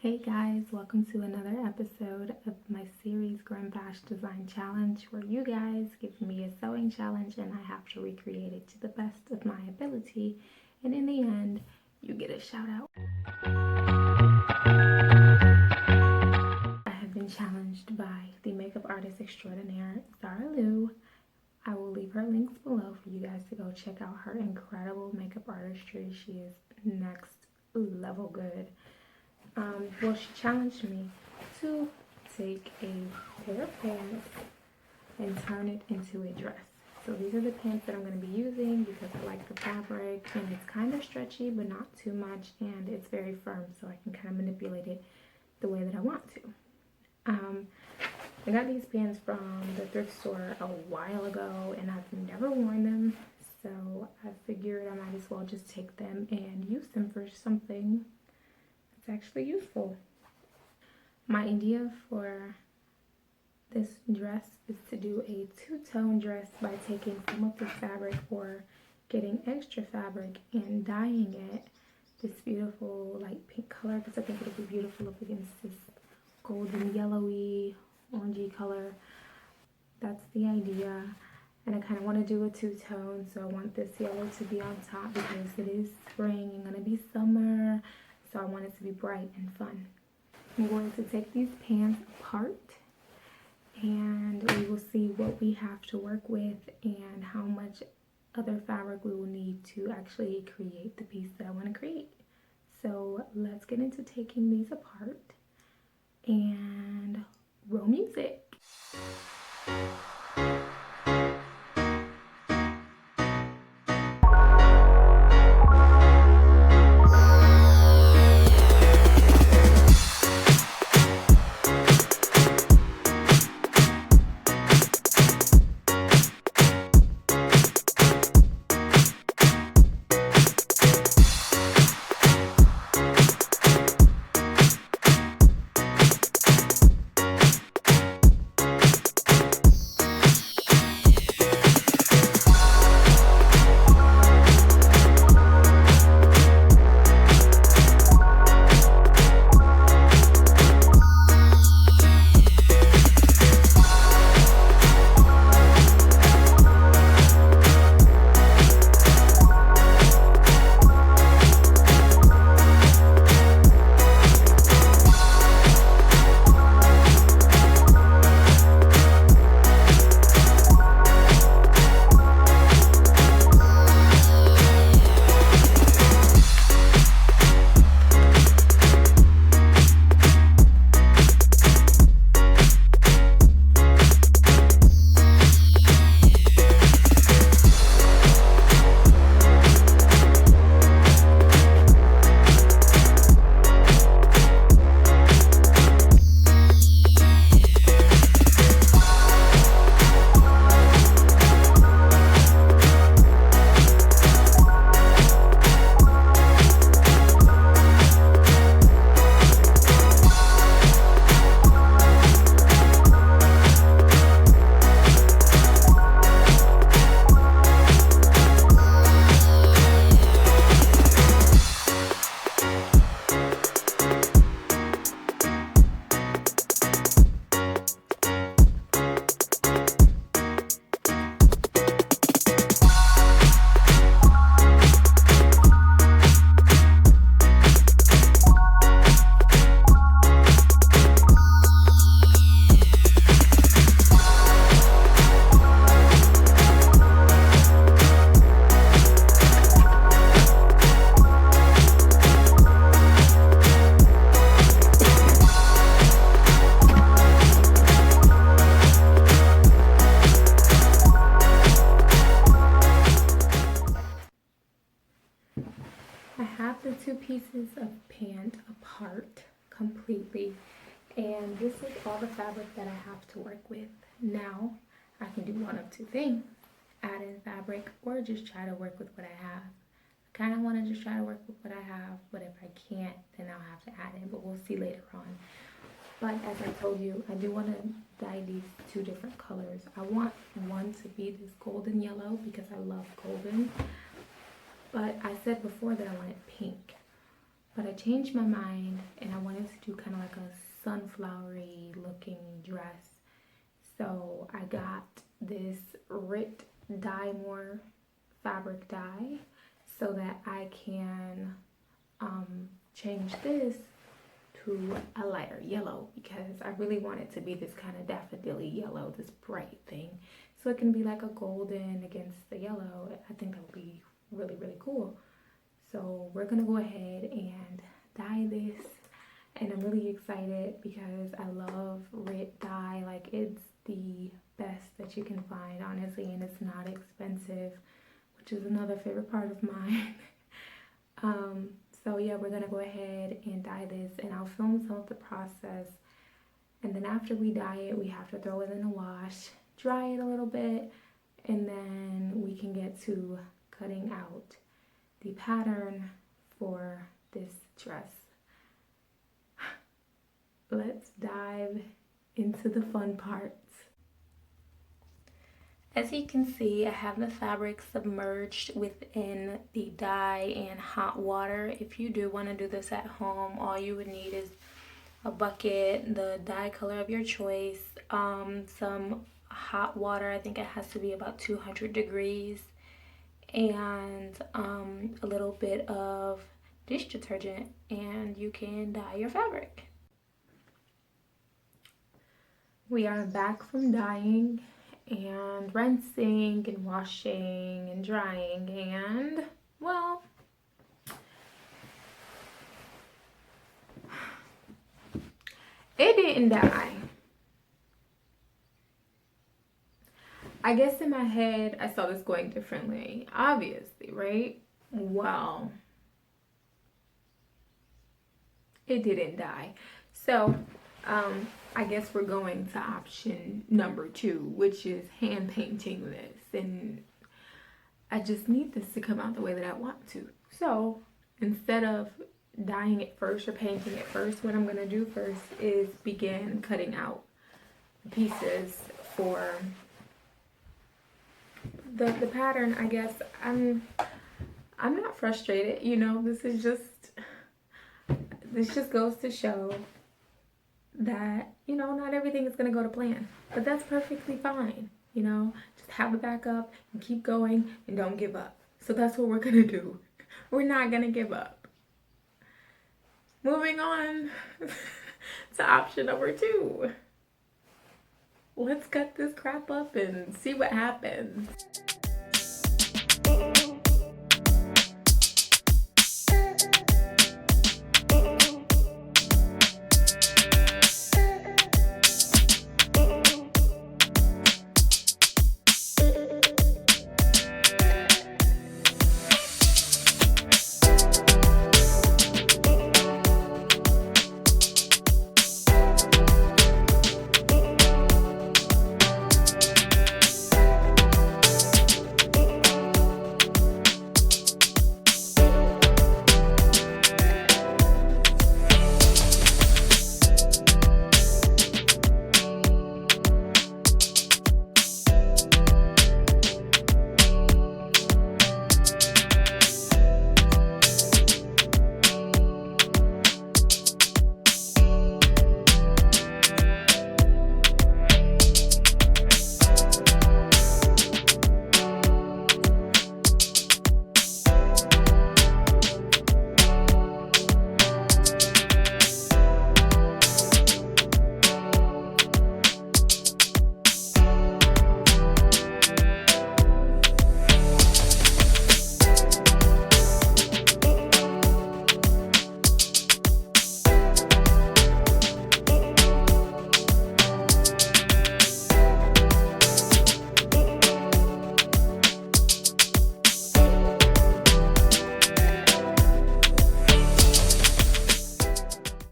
Hey guys, welcome to another episode of my series Grim Bash Design Challenge, where you guys give me a sewing challenge and I have to recreate it to the best of my ability, and in the end you get a shout out. I have been challenged by the makeup artist extraordinaire Zara Lou. I will leave her links below for you guys to go check out her incredible makeup artistry. She is next level good. Well, she challenged me to take a pair of pants and turn it into a dress. So these are the pants that I'm going to be using because I like the fabric and it's kind of stretchy but not too much, and it's very firm so I can kind of manipulate it the way that I want to. I got these pants from the thrift store a while ago and I've never worn them, so I figured I might as well just take them and use them for something that's actually useful. My idea for this dress is to do a two-tone dress by taking some of the fabric or getting extra fabric and dyeing it this beautiful light pink color, because I think it'll be beautiful up against this golden yellowy orangey color. That's the idea, and I kind of want to do a two-tone, so I want this yellow to be on top because it is spring and gonna be summer, so I want it to be bright and fun. I'm going to take these pants apart and we will see what we have to work with and how much other fabric we will need to actually create the piece that I want to create. So let's get into taking these apart and roll music. I have the two pieces of pant apart completely, and this is all the fabric that I have to work with. Now I can do one of two things: add in fabric or just try to work with what I have. I kind of want to just try to work with what I have, but if I can't, then I'll have to add in, but we'll see later on. But as I told you, I do want to dye these two different colors. I want one to be this golden yellow because I love golden, but I said before that I wanted pink. but I changed my mind and I wanted to do kind of like a sunflowery looking dress. So I got this Rit Dye More fabric dye so that I can change this to a lighter yellow, because I really want it to be this kind of daffodil yellow, this bright thing. So it can be like a golden against the yellow. I think that would be really, really cool. So we're gonna go ahead and dye this, and I'm really excited because I love Rit dye. Like, it's the best that you can find, honestly, and it's not expensive, which is another favorite part of mine. So yeah, we're gonna go ahead and dye this, and I'll film some of the process. And then after we dye it, we have to throw it in a wash, dry it a little bit, and then we can get to cutting out the pattern for this dress. Let's dive into the fun parts. As you can see, I have the fabric submerged within the dye and hot water. If you do want to do this at home, all you would need is a bucket, the dye color of your choice, some hot water. I think it has to be about 200 degrees, and a little bit of dish detergent, and you can dye your fabric. We are back from dyeing and rinsing and washing and drying, and well, it didn't dye. I guess in my head I saw this going differently, obviously, right? Well, it didn't dye. So I guess we're going to option number 2, which is hand painting this, and I just need this to come out the way that I want to. So instead of dyeing it first or painting it first, what I'm going to do first is begin cutting out the pieces for the pattern. I guess I'm not frustrated, you know. This just goes to show that, you know, not everything is going to go to plan, but that's perfectly fine. You know, just have a backup and keep going and don't give up. So that's what we're going to do. We're not going to give up. Moving on to option number 2. Let's cut this crap up and see what happens.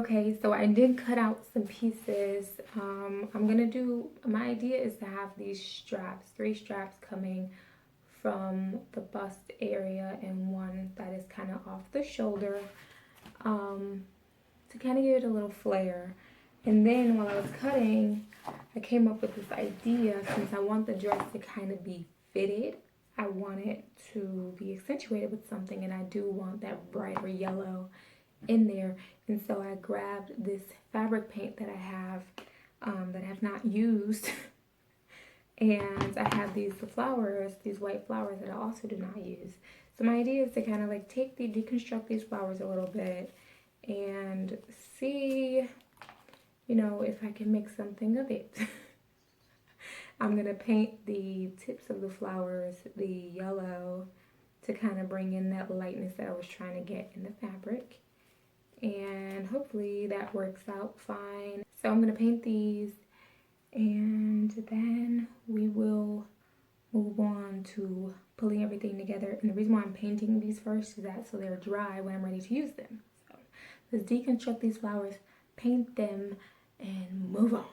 Okay, so I did cut out some pieces. My idea is to have these straps, 3 straps coming from the bust area and one that is kind of off the shoulder, to kind of give it a little flare. And then while I was cutting, I came up with this idea. Since I want the dress to kind of be fitted, I want it to be accentuated with something, and I do want that brighter yellow in there. And so I grabbed this fabric paint that I have not used. And I have these flowers, these white flowers that I also do not use. So my idea is to kind of like deconstruct these flowers a little bit and see, you know, if I can make something of it. I'm going to paint the tips of the flowers the yellow to kind of bring in that lightness that I was trying to get in the fabric. And hopefully that works out fine. So I'm going to paint these and then we will move on to pulling everything together. And the reason why I'm painting these first is that so they're dry when I'm ready to use them. So let's deconstruct these flowers, paint them, and move on.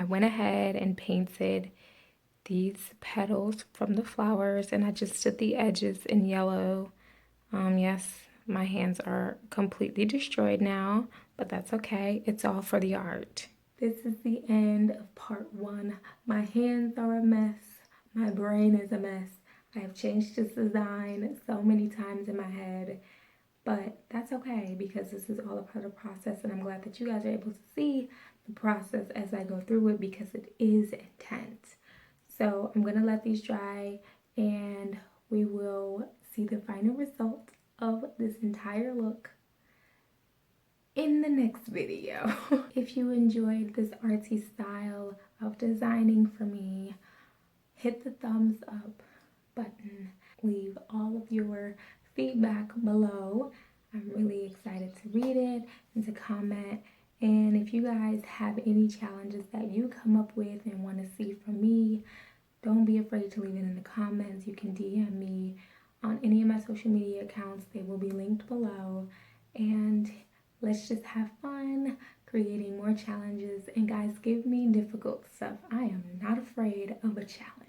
Went ahead and painted these petals from the flowers and I just did the edges in yellow. Yes, my hands are completely destroyed now, but that's okay. It's all for the art. This is the end of part one. My hands are a mess. My brain is a mess. I have changed this design so many times in my head. But that's okay because this is all a part of the process and I'm glad that you guys are able to see the process as I go through it because it is intense. So I'm going to let these dry and we will see the final result of this entire look in the next video. If you enjoyed this artsy style of designing for me, hit the thumbs up button. Leave all of your feedback below. I'm really excited to read it and to comment. And if you guys have any challenges that you come up with and want to see from me, don't be afraid to leave it in the comments. You can DM me on any of my social media accounts. They will be linked below. And let's just have fun creating more challenges. And guys, give me difficult stuff. I am not afraid of a challenge.